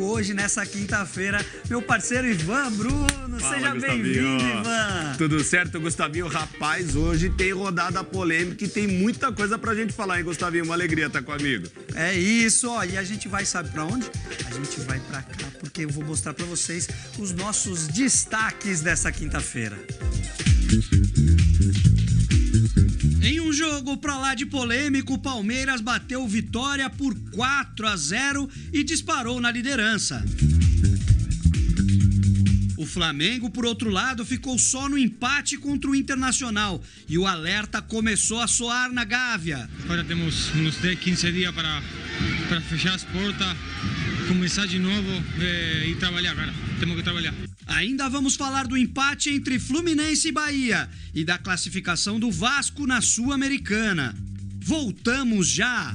Hoje, nessa quinta-feira, meu parceiro Ivan Bruno. Fala, Seja Gustavinho. bem-vindo, Ivan. Tudo certo, Gustavinho? Rapaz, hoje tem rodada polêmica e tem muita coisa pra gente falar, hein, Gustavinho? Uma alegria estar comigo. É isso, ó. E a gente vai, sabe pra onde? A gente vai pra cá, porque eu vou mostrar pra vocês os nossos destaques dessa quinta-feira. Em um jogo pra lá de polêmico, o Palmeiras bateu Vitória por 4-0 e disparou na liderança. O Flamengo, por outro lado, ficou só no empate contra o Internacional e o alerta começou a soar na Gávea. Agora temos uns 10, 15 dias para fechar as portas, começar de novo e trabalhar, cara. Temos que trabalhar. Ainda vamos falar do empate entre Fluminense e Bahia e da classificação do Vasco na Sul-Americana. Voltamos já!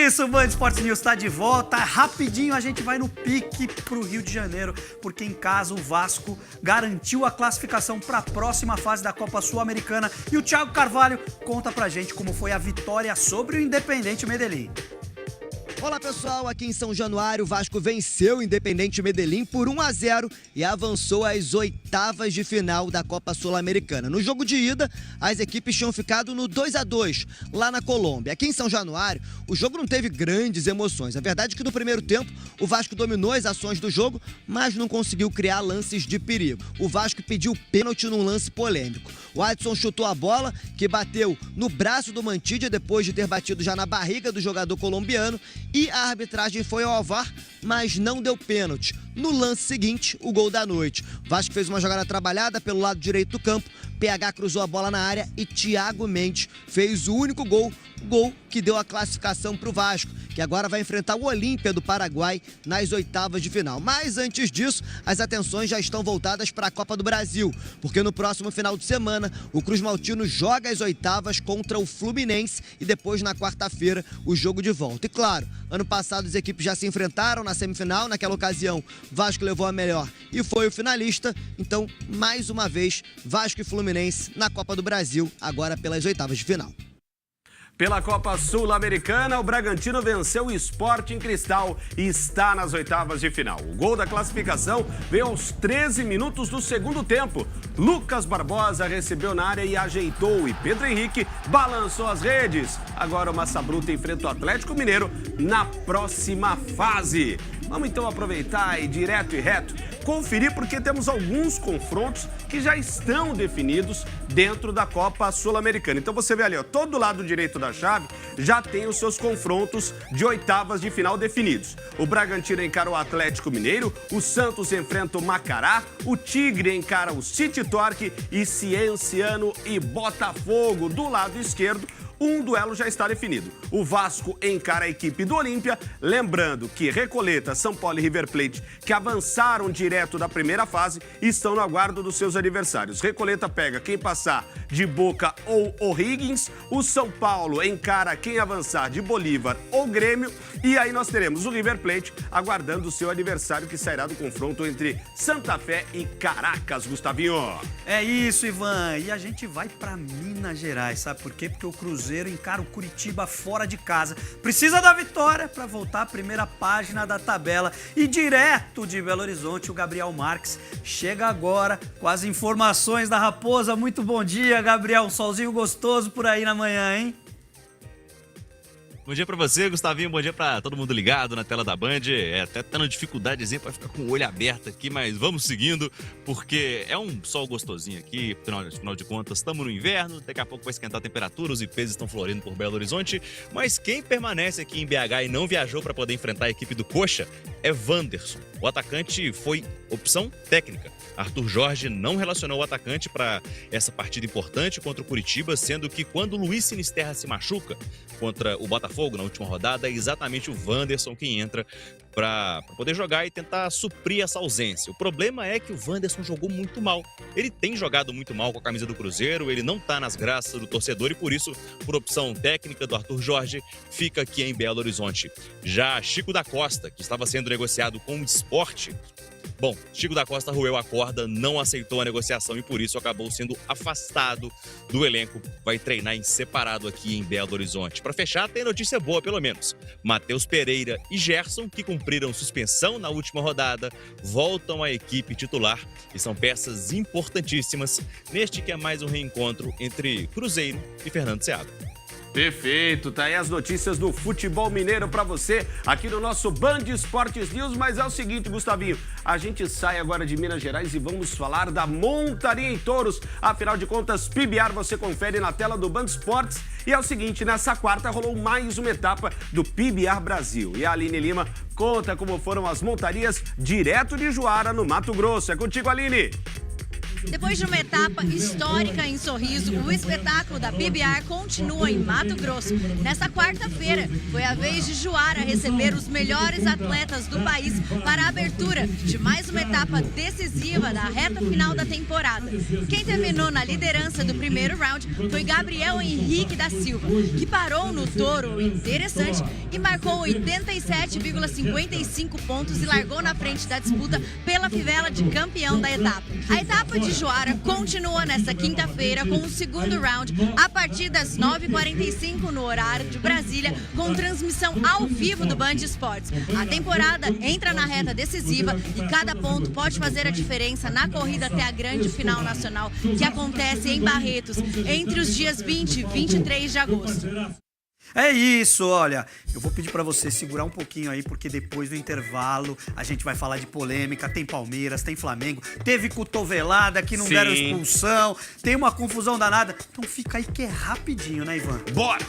isso, o Band Esportes News está de volta. Rapidinho a gente vai no pique pro Rio de Janeiro, porque em casa o Vasco garantiu a classificação para a próxima fase da Copa Sul-Americana. E o Thiago Carvalho conta pra gente como foi a vitória sobre o Independente Medellín. Olá pessoal, aqui em São Januário, o Vasco venceu o Independente Medellín por 1-0 e avançou às oitavas de final da Copa Sul-Americana. No jogo de ida, as equipes tinham ficado no 2-2 lá na Colômbia. Aqui em São Januário, o jogo não teve grandes emoções. A verdade é que no primeiro tempo, o Vasco dominou as ações do jogo, mas não conseguiu criar lances de perigo. O Vasco pediu pênalti num lance polêmico. O Adson chutou a bola, que bateu no braço do Mantilla depois de ter batido já na barriga do jogador colombiano, e a arbitragem foi ao VAR, mas não deu pênalti. No lance seguinte, o gol da noite. Vasco fez uma jogada trabalhada pelo lado direito do campo, PH cruzou a bola na área e Thiago Mendes fez o único gol que deu a classificação para o Vasco, que agora vai enfrentar o Olímpia do Paraguai nas oitavas de final. Mas antes disso, as atenções já estão voltadas para a Copa do Brasil, porque no próximo final de semana, o Cruz Maltino joga as oitavas contra o Fluminense e depois na quarta-feira o jogo de volta. E claro, ano passado as equipes já se enfrentaram na semifinal, naquela ocasião Vasco levou a melhor e foi o finalista, então mais uma vez Vasco e Fluminense na Copa do Brasil, agora pelas oitavas de final. Pela Copa Sul-Americana, o Bragantino venceu o Sporting Cristal e está nas oitavas de final. O gol da classificação veio aos 13 minutos do segundo tempo. Lucas Barbosa recebeu na área e ajeitou, e Pedro Henrique balançou as redes. Agora o Massa Bruta enfrenta o Atlético Mineiro na próxima fase. Vamos então aproveitar e direto e reto conferir, porque temos alguns confrontos que já estão definidos dentro da Copa Sul-Americana. Então você vê ali, ó, todo lado direito da chave já tem os seus confrontos de oitavas de final definidos. O Bragantino encara o Atlético Mineiro, o Santos enfrenta o Macará, o Tigre encara o City Torque e Cienciano e Botafogo. Do lado esquerdo, um duelo já está definido. O Vasco encara a equipe do Olímpia, lembrando que Recoleta, São Paulo e River Plate, que avançaram direto da primeira fase, estão no aguardo dos seus adversários. Recoleta pega quem passar de Boca ou O'Higgins, o São Paulo encara quem avançar de Bolívar ou Grêmio, e aí nós teremos o River Plate aguardando o seu adversário, que sairá do confronto entre Santa Fé e Caracas, Gustavinho. É isso, Ivan, e a gente vai para Minas Gerais, sabe por quê? Porque o Cruzeiro encara o Curitiba fora de casa. Precisa da vitória para voltar à primeira página da tabela. E direto de Belo Horizonte, o Gabriel Marques chega agora com as informações da Raposa. Muito bom dia, Gabriel. Um solzinho gostoso por aí na manhã, hein? Bom dia pra você, Gustavinho. Bom dia pra todo mundo ligado na tela da Band. Até tá na dificuldadezinha pra ficar com o olho aberto aqui, mas vamos seguindo, porque é um sol gostosinho aqui, afinal de contas, estamos no inverno, daqui a pouco vai esquentar a temperatura, os IPs estão florindo por Belo Horizonte, mas quem permanece aqui em BH e não viajou pra poder enfrentar a equipe do Coxa é Wanderson. O atacante foi opção técnica. Arthur Jorge não relacionou o atacante para essa partida importante contra o Curitiba, sendo que quando o Luiz Sinisterra se machuca contra o Botafogo na última rodada, é exatamente o Wanderson quem entra para poder jogar e tentar suprir essa ausência. O problema é que o Wanderson jogou muito mal. Ele tem jogado muito mal com a camisa do Cruzeiro, ele não está nas graças do torcedor e por isso, por opção técnica do Arthur Jorge, fica aqui em Belo Horizonte. Já Chico da Costa, que estava sendo negociado com o Sport, bom, Chico da Costa roeu a corda, não aceitou a negociação e por isso acabou sendo afastado do elenco. Vai treinar em separado aqui em Belo Horizonte. Para fechar, tem notícia boa pelo menos. Matheus Pereira e Gerson, que cumpriram suspensão na última rodada, voltam à equipe titular e são peças importantíssimas neste que é mais um reencontro entre Cruzeiro e Fernando Seabra. Perfeito, tá aí as notícias do futebol mineiro pra você aqui no nosso Band Esportes News, mas é o seguinte, Gustavinho, a gente sai agora de Minas Gerais e vamos falar da montaria em touros, afinal de contas, PBR você confere na tela do Band Esportes e é o seguinte, nessa quarta rolou mais uma etapa do PBR Brasil e a Aline Lima conta como foram as montarias direto de Juara, no Mato Grosso. É contigo, Aline! Depois de uma etapa histórica em Sorriso, o espetáculo da PBR continua em Mato Grosso. Nesta quarta-feira, foi a vez de Juara receber os melhores atletas do país para a abertura de mais uma etapa decisiva da reta final da temporada. Quem terminou na liderança do primeiro round foi Gabriel Henrique da Silva, que parou no touro interessante e marcou 87,55 pontos e largou na frente da disputa pela fivela de campeão da etapa. A etapa de Juara continua nesta quinta-feira com o segundo round a partir das 9h45 no horário de Brasília, com transmissão ao vivo do Band Esportes. A temporada entra na reta decisiva e cada ponto pode fazer a diferença na corrida até a grande final nacional, que acontece em Barretos entre os dias 20 e 23 de agosto. É isso, olha, eu vou pedir pra você segurar um pouquinho aí, porque depois do intervalo a gente vai falar de polêmica, tem Palmeiras, tem Flamengo, teve cotovelada que não deram expulsão, tem uma confusão danada, então fica aí que é rapidinho, né, Ivan? Bora!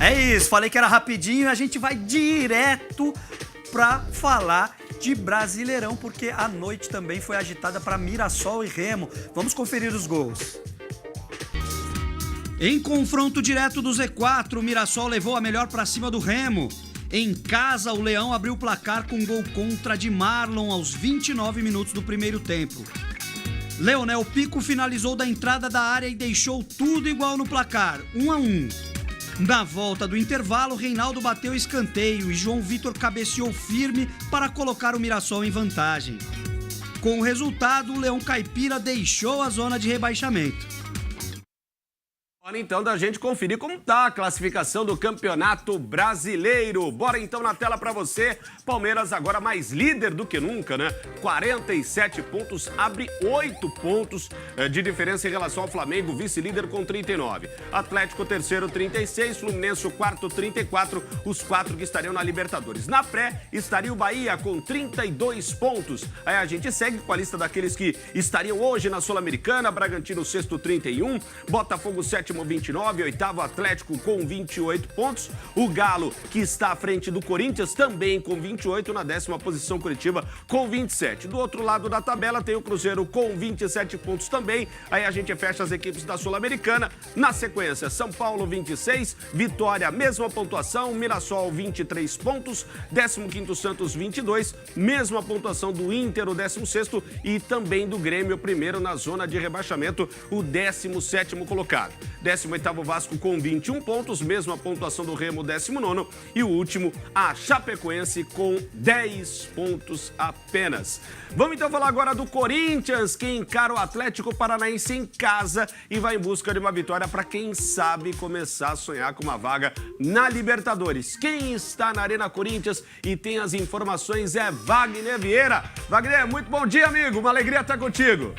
É isso, falei que era rapidinho e a gente vai direto pra falar de Brasileirão, porque a noite também foi agitada para Mirassol e Remo. Vamos conferir os gols. Em confronto direto do Z4, o Mirassol levou a melhor para cima do Remo. Em casa, o Leão abriu o placar com gol contra de Marlon aos 29 minutos do primeiro tempo. Leonel Pico finalizou da entrada da área e deixou tudo igual no placar, 1-1. Na volta do intervalo, Reinaldo bateu escanteio e João Vitor cabeceou firme para colocar o Mirassol em vantagem. Com o resultado, o Leão Caipira deixou a zona de rebaixamento. Hora então da gente conferir como tá a classificação do Campeonato Brasileiro. Bora então na tela pra você. Palmeiras agora mais líder do que nunca, né? 47 pontos, abre 8 pontos de diferença em relação ao Flamengo, vice-líder com 39. Atlético terceiro, 36, Fluminense o quarto, 34, os 4 que estariam na Libertadores. Na pré, estaria o Bahia com 32 pontos. Aí a gente segue com a lista daqueles que estariam hoje na Sul-Americana, Bragantino sexto, 31, Botafogo sétimo, 29, oitavo Atlético com 28 pontos, o Galo que está à frente do Corinthians também com 28, na 10ª posição Curitiba com 27. Do outro lado da tabela tem o Cruzeiro com 27 pontos também, aí a gente fecha as equipes da Sul-Americana, na sequência São Paulo 26, Vitória mesma pontuação, Mirassol 23 pontos, 15º Santos 22, mesma pontuação do Inter, o 16º e também do Grêmio, primeiro na zona de rebaixamento, o 17º colocado. 18º Vasco com 21 pontos, mesma pontuação do Remo, 19º. E o último, a Chapecoense com 10 pontos apenas. Vamos então falar agora do Corinthians, que encara o Atlético Paranaense em casa e vai em busca de uma vitória para, quem sabe, começar a sonhar com uma vaga na Libertadores. Quem está na Arena Corinthians e tem as informações é Wagner Vieira. Wagner, muito bom dia, amigo. Uma alegria estar contigo.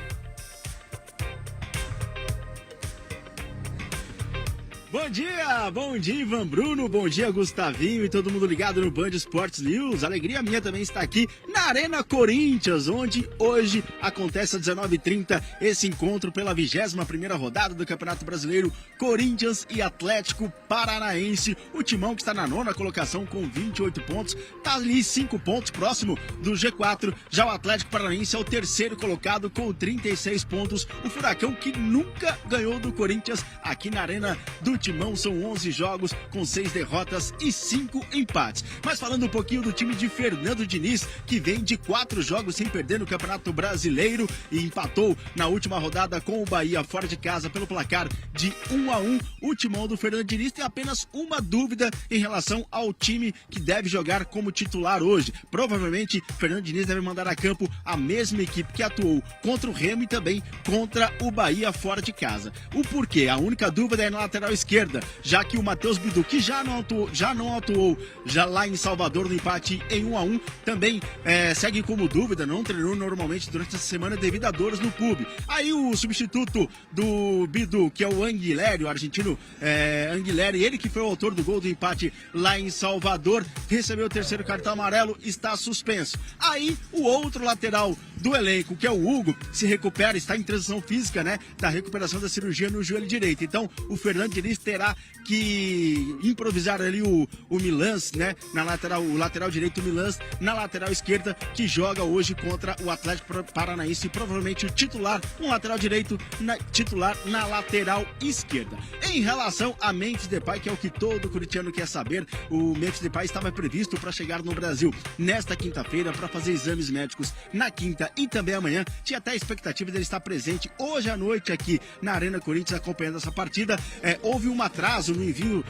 Bom dia, Ivan Bruno, bom dia, Gustavinho e todo mundo ligado no Band Esportes News. Alegria minha também estar aqui na Arena Corinthians, onde hoje acontece às 19h30 esse encontro pela 21ª rodada do Campeonato Brasileiro, Corinthians e Atlético Paranaense. O timão que está na 9ª colocação com 28 pontos, está ali 5 pontos próximo do G4. Já o Atlético Paranaense é o terceiro colocado com 36 pontos. O Furacão que nunca ganhou do Corinthians aqui na Arena do Timão, são 11 jogos com 6 derrotas e 5 empates. Mas falando um pouquinho do time de Fernando Diniz, que vem de 4 jogos sem perder no Campeonato Brasileiro e empatou na última rodada com o Bahia fora de casa pelo placar de 1-1. O timão do Fernando Diniz tem apenas uma dúvida em relação ao time que deve jogar como titular hoje. Provavelmente, Fernando Diniz deve mandar a campo a mesma equipe que atuou contra o Remo e também contra o Bahia fora de casa. O porquê? A única dúvida é na lateral esquerda, já que o Matheus Bidu, que já não atuou lá em Salvador no empate em 1-1, também segue como dúvida, não treinou normalmente durante essa semana devido a dores no pub. Aí o substituto do Bidu, que é o Anguilhéry, o argentino Anguilhéry, ele que foi o autor do gol do empate lá em Salvador, recebeu o terceiro cartão amarelo, está suspenso. Aí o outro lateral do elenco, que é o Hugo, se recupera, está em transição física, né, da recuperação da cirurgia no joelho direito. Então o Fernando Diniz terá que improvisar ali o Milans, né, na lateral, o lateral direito, o Milans, na lateral esquerda, que joga hoje contra o Atlético Paranaense, provavelmente o titular, um lateral direito, titular na lateral esquerda. Em relação a Memphis Depay, que é o que todo corintiano quer saber, o Memphis Depay estava previsto para chegar no Brasil nesta quinta-feira para fazer exames médicos na quinta e também amanhã. Tinha até a expectativa dele estar presente hoje à noite aqui na Arena Corinthians acompanhando essa partida. Houve um atraso no envio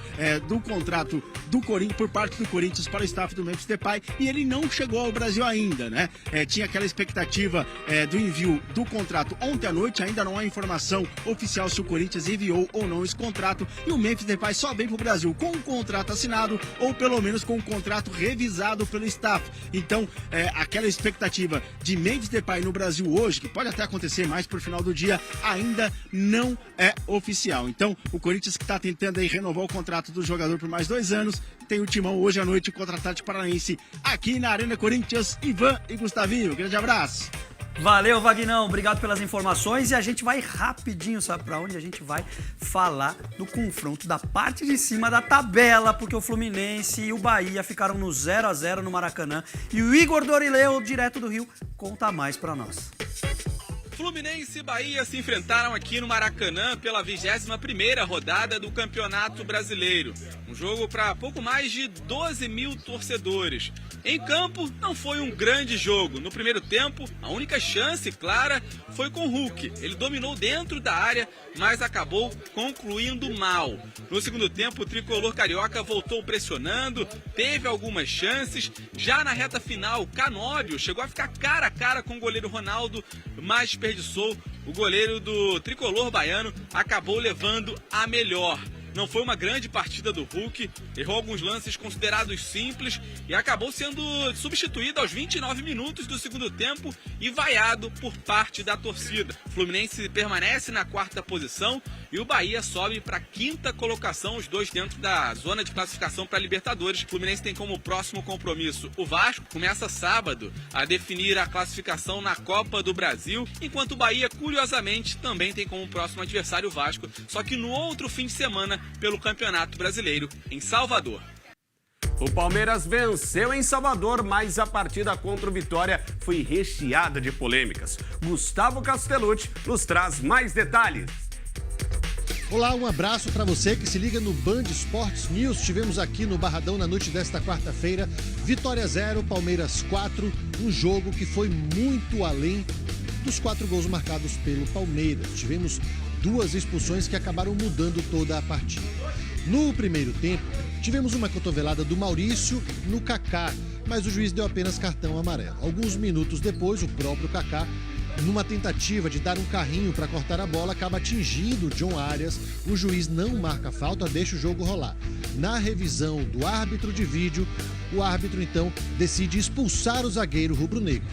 do contrato do Corinthians por parte do Corinthians para o staff do Memphis Depay e ele não chegou ao Brasil ainda, né? Tinha aquela expectativa do envio do contrato ontem à noite, ainda não há informação oficial se o Corinthians enviou ou não esse contrato e o Memphis Depay só vem para o Brasil com um contrato assinado ou pelo menos com um contrato revisado pelo staff. Então, aquela expectativa de Memphis Depay no Brasil hoje, que pode até acontecer mais por final do dia, ainda não é oficial. Então, o Corinthians que está tentando aí renovar o contrato do jogador por mais 2 anos, tem o timão hoje à noite contra o Atlético Paranaense aqui na Arena Corinthians. Ivan e Gustavinho, grande abraço. Valeu, Vagnão. Obrigado pelas informações. E a gente vai rapidinho, sabe pra onde? A gente vai falar do confronto da parte de cima da tabela, porque o Fluminense e o Bahia ficaram no 0-0 no Maracanã. E o Igor Dorileu, direto do Rio, conta mais pra nós. Fluminense e Bahia se enfrentaram aqui no Maracanã pela 21ª rodada do Campeonato Brasileiro. Um jogo para pouco mais de 12 mil torcedores. Em campo, não foi um grande jogo. No primeiro tempo, a única chance clara foi com o Hulk. Ele dominou dentro da área, mas acabou concluindo mal. No segundo tempo, o tricolor carioca voltou pressionando, teve algumas chances. Já na reta final, Canóbio chegou a ficar cara a cara com o goleiro Ronaldo, mas desperdiçou. O goleiro do tricolor baiano acabou levando a melhor. Não foi uma grande partida do Hulk, errou alguns lances considerados simples e acabou sendo substituído aos 29 minutos do segundo tempo e vaiado por parte da torcida. O Fluminense permanece na 4ª posição e o Bahia sobe para a 5ª colocação, os dois dentro da zona de classificação para a Libertadores. O Fluminense tem como próximo compromisso o Vasco, começa sábado a definir a classificação na Copa do Brasil, enquanto o Bahia, curiosamente, também tem como próximo adversário o Vasco, só que no outro fim de semana pelo Campeonato Brasileiro em Salvador. O Palmeiras venceu em Salvador, mas a partida contra o Vitória foi recheada de polêmicas. Gustavo Castellucci nos traz mais detalhes. Olá, um abraço para você que se liga no Band Sports News. Tivemos aqui no Barradão na noite desta quarta-feira, Vitória 0, Palmeiras 4, um jogo que foi muito além dos 4 gols marcados pelo Palmeiras. Tivemos 2 expulsões que acabaram mudando toda a partida. No primeiro tempo, tivemos uma cotovelada do Maurício no Kaká, mas o juiz deu apenas cartão amarelo. Alguns minutos depois, o próprio Kaká, numa tentativa de dar um carrinho para cortar a bola, acaba atingindo o John Arias. O juiz não marca a falta, deixa o jogo rolar. Na revisão do árbitro de vídeo, o árbitro então decide expulsar o zagueiro rubro-negro.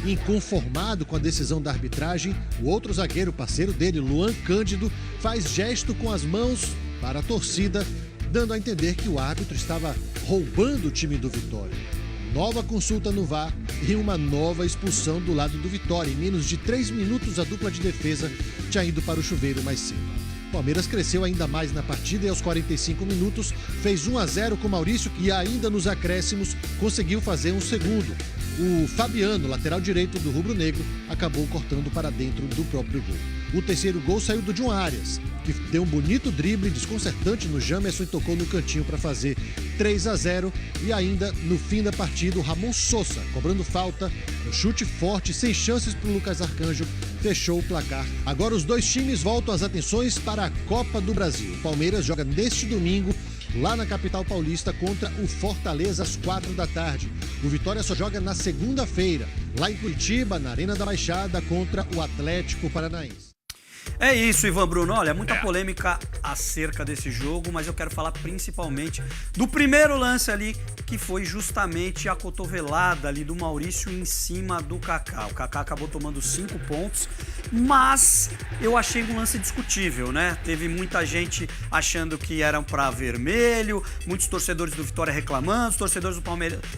Inconformado com a decisão da arbitragem, o outro zagueiro, parceiro dele, Luan Cândido, faz gesto com as mãos para a torcida, dando a entender que o árbitro estava roubando o time do Vitória. Nova consulta no VAR e uma nova expulsão do lado do Vitória. Em menos de 3 minutos, a dupla de defesa tinha ido para o chuveiro mais cedo. O Palmeiras cresceu ainda mais na partida e aos 45 minutos fez 1-0 com Maurício e ainda nos acréscimos conseguiu fazer um segundo. O Fabiano, lateral direito do Rubro Negro, acabou cortando para dentro do próprio gol. O terceiro gol saiu do John Arias, que deu um bonito drible desconcertante no Jamerson e tocou no cantinho para fazer 3-0. E ainda no fim da partida, o Ramon Sosa, cobrando falta, um chute forte, sem chances para o Lucas Arcanjo, fechou o placar. Agora os dois times voltam as atenções para a Copa do Brasil. O Palmeiras joga neste domingo lá na capital paulista contra o Fortaleza às 4 da tarde. O Vitória só joga na segunda-feira, lá em Curitiba, na Arena da Baixada, contra o Atlético Paranaense. É isso, Ivan Bruno. Olha, muita polêmica acerca desse jogo, mas eu quero falar principalmente do primeiro lance ali, que foi justamente a cotovelada ali do Maurício em cima do Kaká. O Kaká acabou tomando 5 pontos, mas eu achei um lance discutível, né? Teve muita gente achando que era para vermelho, muitos torcedores do Vitória reclamando, os torcedores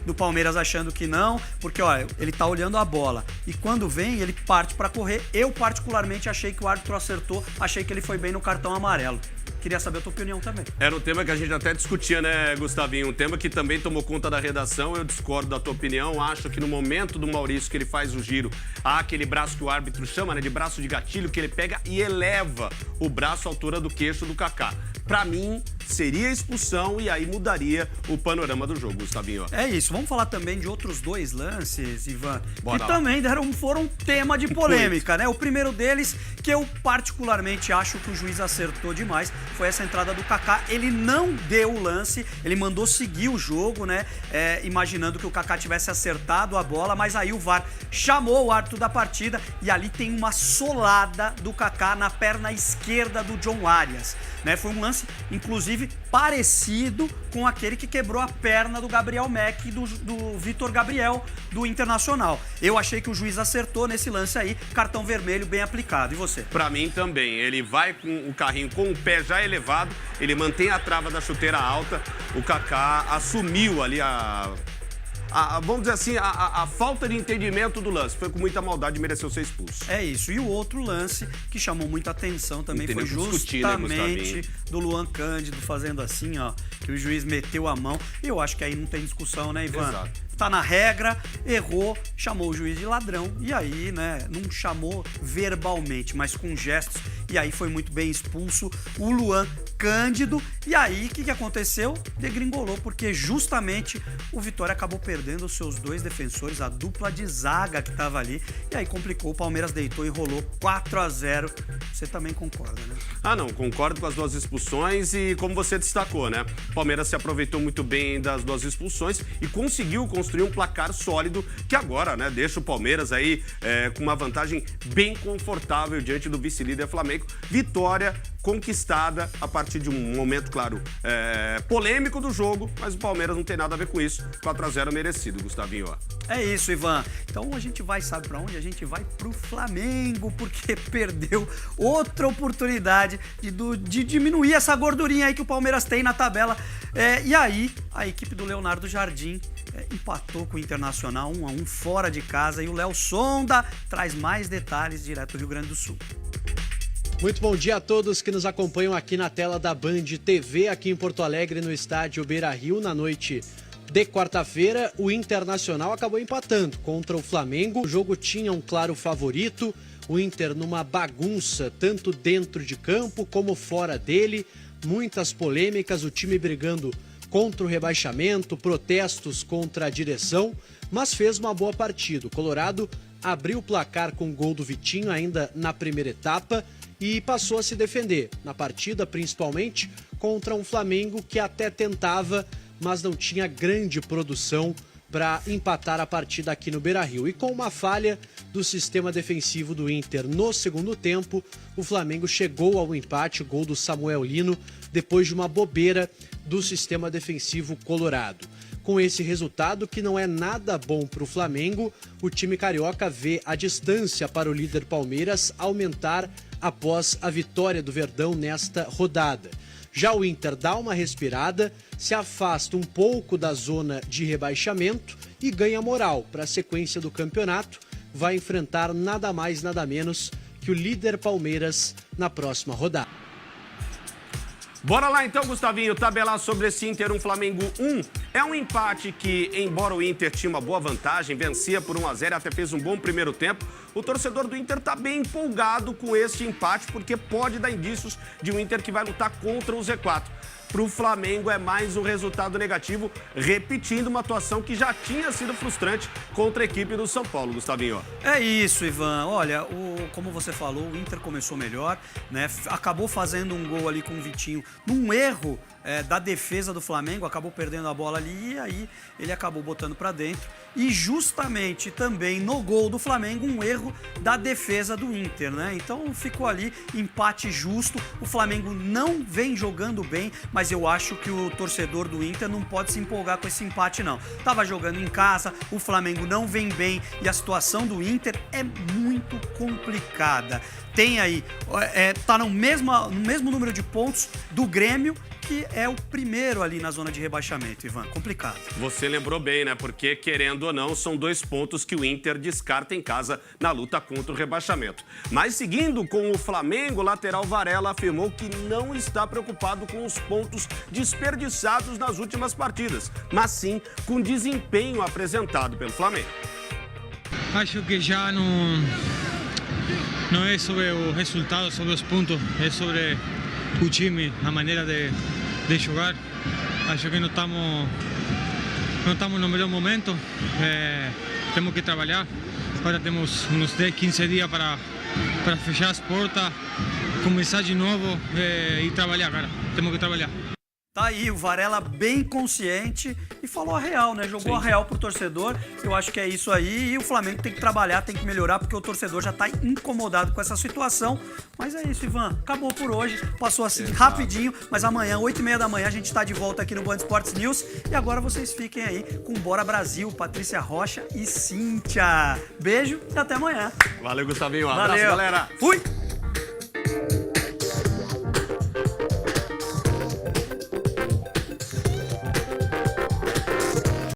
do Palmeiras achando que não, porque olha, ele tá olhando a bola e quando vem ele parte para correr. Eu particularmente achei que o árbitro acertou, achei que ele foi bem no cartão amarelo. Queria saber a tua opinião também. Era um tema que a gente até discutia, né, Gustavinho? Um tema que também tomou conta da redação. Eu discordo da tua opinião. Acho que no momento do Maurício, que ele faz o giro, há aquele braço que o árbitro chama, né, de braço de gatilho, que ele pega e eleva o braço à altura do queixo do Kaká. Pra mim, seria expulsão e aí mudaria o panorama do jogo, Gustavinho. É isso. Vamos falar também de outros 2 lances, Ivan, Bora que lá. também foram tema de polêmica, né? O primeiro deles, que eu particularmente acho que o juiz acertou demais, foi essa entrada do Kaká. Ele não deu o lance, ele mandou seguir o jogo, né? Imaginando que o Kaká tivesse acertado a bola, mas aí o VAR chamou o árbitro da partida e ali tem uma solada do Kaká na perna esquerda do John Arias, né? Foi um lance, inclusive, parecido com aquele que quebrou a perna do Gabriel Mack e do Vitor Gabriel, do Internacional. Eu achei que o juiz acertou nesse lance aí, cartão vermelho bem aplicado. E você? Pra mim também. Ele vai com o carrinho com o pé já elevado, ele mantém a trava da chuteira alta, o Kaká assumiu ali vamos dizer assim, a falta de entendimento do lance. Foi com muita maldade e mereceu ser expulso. É isso. E o outro lance que chamou muita atenção também foi discutir, né, justamente do Luan Cândido fazendo assim, ó, que o juiz meteu a mão. E eu acho que aí não tem discussão, né, Ivan? Exato. Tá na regra, errou, chamou o juiz de ladrão e aí, né, não chamou verbalmente, mas com gestos, e aí foi muito bem expulso o Luan Cândido. E aí, o que aconteceu? Degringolou, porque justamente o Vitória acabou perdendo os seus dois defensores, a dupla de zaga que tava ali, e aí complicou, o Palmeiras deitou e rolou 4-0. Você também concorda, né? Não, concordo com as duas expulsões e como você destacou, né? O Palmeiras se aproveitou muito bem das duas expulsões e conseguiu construir um placar sólido que agora, né, deixa o Palmeiras aí com uma vantagem bem confortável diante do vice-líder Flamengo. Vitória conquistada a partir de um momento, claro, polêmico do jogo, mas o Palmeiras não tem nada a ver com isso. 4-0 merecido, Gustavinho. É isso, Ivan. Então a gente vai, sabe pra onde? A gente vai pro Flamengo, porque perdeu outra oportunidade de diminuir essa gordurinha aí que o Palmeiras tem na tabela. E aí, a equipe do Leonardo Jardim empatou com o Internacional 1-1 fora de casa, e o Léo Sonda traz mais detalhes direto do Rio Grande do Sul. Muito bom dia a todos que nos acompanham aqui na tela da Band TV, aqui em Porto Alegre, no estádio Beira-Rio. Na noite de quarta-feira, o Internacional acabou empatando contra o Flamengo. O jogo tinha um claro favorito, o Inter numa bagunça, tanto dentro de campo como fora dele. Muitas polêmicas, o time brigando contra o rebaixamento, protestos contra a direção, mas fez uma boa partida. O Colorado abriu o placar com o gol do Vitinho ainda na primeira etapa e passou a se defender na partida, principalmente contra um Flamengo que até tentava, mas não tinha grande produção para empatar a partida aqui no Beira-Rio. E com uma falha do sistema defensivo do Inter no segundo tempo, o Flamengo chegou ao empate, gol do Samuel Lino, depois de uma bobeira do sistema defensivo colorado. Com esse resultado, que não é nada bom para o Flamengo, o time carioca vê a distância para o líder Palmeiras aumentar após a vitória do Verdão nesta rodada. Já o Inter dá uma respirada, se afasta um pouco da zona de rebaixamento e ganha moral para a sequência do campeonato. Vai enfrentar nada mais, nada menos que o líder Palmeiras na próxima rodada. Bora lá então, Gustavinho, tabelar sobre esse Inter 1 Flamengo 1. É um empate que, embora o Inter tinha uma boa vantagem, vencia por 1-0, até fez um bom primeiro tempo, o torcedor do Inter está bem empolgado com este empate, porque pode dar indícios de um Inter que vai lutar contra o Z4. Para o Flamengo é mais um resultado negativo, repetindo uma atuação que já tinha sido frustrante contra a equipe do São Paulo, Gustavinho. É isso, Ivan. Olha, como você falou, o Inter começou melhor, né? Acabou fazendo um gol ali com o Vitinho num erro da defesa do Flamengo, acabou perdendo a bola ali e aí ele acabou botando para dentro. E justamente também no gol do Flamengo, um erro da defesa do Inter, né? Então ficou ali empate justo. O Flamengo não vem jogando bem, mas eu acho que o torcedor do Inter não pode se empolgar com esse empate, não. Tava jogando em casa, o Flamengo não vem bem e a situação do Inter é muito complicada. Tem aí, tá no mesmo número de pontos do Grêmio, que é o primeiro ali na zona de rebaixamento, Ivan. Complicado. Você lembrou bem, né? Porque, querendo ou não, são 2 pontos que o Inter descarta em casa na luta contra o rebaixamento. Mas, seguindo com o Flamengo, o lateral Varela afirmou que não está preocupado com os pontos desperdiçados nas últimas partidas, mas sim com o desempenho apresentado pelo Flamengo. Acho que já não é sobre o resultado, sobre os pontos, é sobre o time, a maneira de jogar. Acho que não estamos no melhor momento, temos que trabalhar. Agora temos uns 10, 15 dias para fechar as portas, começar de novo e trabalhar, cara. Temos que trabalhar. Tá aí o Varela bem consciente e falou a real, né? Jogou a real pro torcedor. Eu acho que é isso aí. E o Flamengo tem que trabalhar, tem que melhorar, porque o torcedor já tá incomodado com essa situação. Mas é isso, Ivan. Acabou por hoje. Passou assim rapidinho. Mas amanhã, 8h30 da manhã, a gente tá de volta aqui no Band Esportes News. E agora vocês fiquem aí com Bora Brasil, Patrícia Rocha e Cíntia. Beijo e até amanhã. Valeu, Gustavinho. Um Valeu. abraço, galera. Fui!